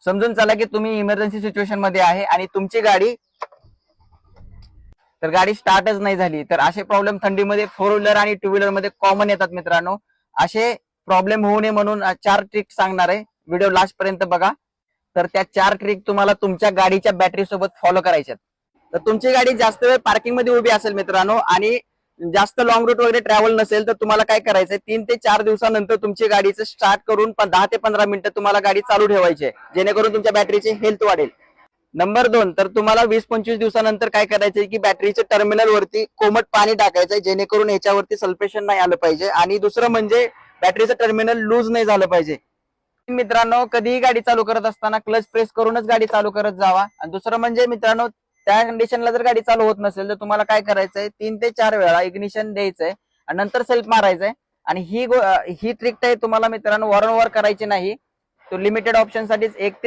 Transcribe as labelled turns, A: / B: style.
A: समजून चला की तुम्ही इमर्जन्सी सिच्युएशन मध्ये आहे आणि तुमची गाडी स्टार्टच नाही झाली. तर असे प्रॉब्लेम थंडीमध्ये 4 व्हीलर आणि 2 व्हीलर मध्ये कॉमन येतात मित्रांनो. असे प्रॉब्लेम होऊ नये म्हणून 4 ट्रिक सांगणार आहे, व्हिडिओ लास्ट पर्यंत बघा. तर त्या 4 ट्रिक तुम्हाला तुमच्या गाडीच्या बॅटरी सोबत फॉलो करायच्यात. तर तुमची गाडी जास्त वेळ पार्किंग मध्ये उभी असेल मित्रांनो आणि जास्त लॉंग रूट वगैरे ट्रॅव्हल नसेल तर तुम्हाला काय करायचंय, 3 ते 4 दिवसानंतर तुमची गाडीचं स्टार्ट करून 10 ते 15 मिनिटं तुम्हाला गाडी चालू ठेवायची आहे, जेणेकरून तुमच्या बॅटरीची हेल्थ वाढेल. नंबर 2, तर तुम्हाला 20-25 दिवसानंतर काय करायचंय की बॅटरीच्या टर्मिनल वरती कोमट पाणी टाकायचंय, जेणेकरून ह्याच्यावरती सल्फेशन नाही आलं पाहिजे. आणि दुसरं म्हणजे बॅटरीचं टर्मिनल लूज नाही झालं पाहिजे. मित्रांनो, कधीही गाडी चालू करत असताना क्लच प्रेस करूनच गाडी चालू करत जावा. आणि दुसरं म्हणजे मित्रांनो, त्या कंडिशनला जर गाडी चालू होत नसेल तर तुम्हाला काय करायचंय, 3 ते 4 वेळा इग्निशन द्यायचंय आणि नंतर सेल्फ मारायचंय. आणि ही ट्रिक आहे तुम्हाला मित्रांनो वारंवार करायची नाही. तो लिमिटेड ऑप्शन साठीच 1 ते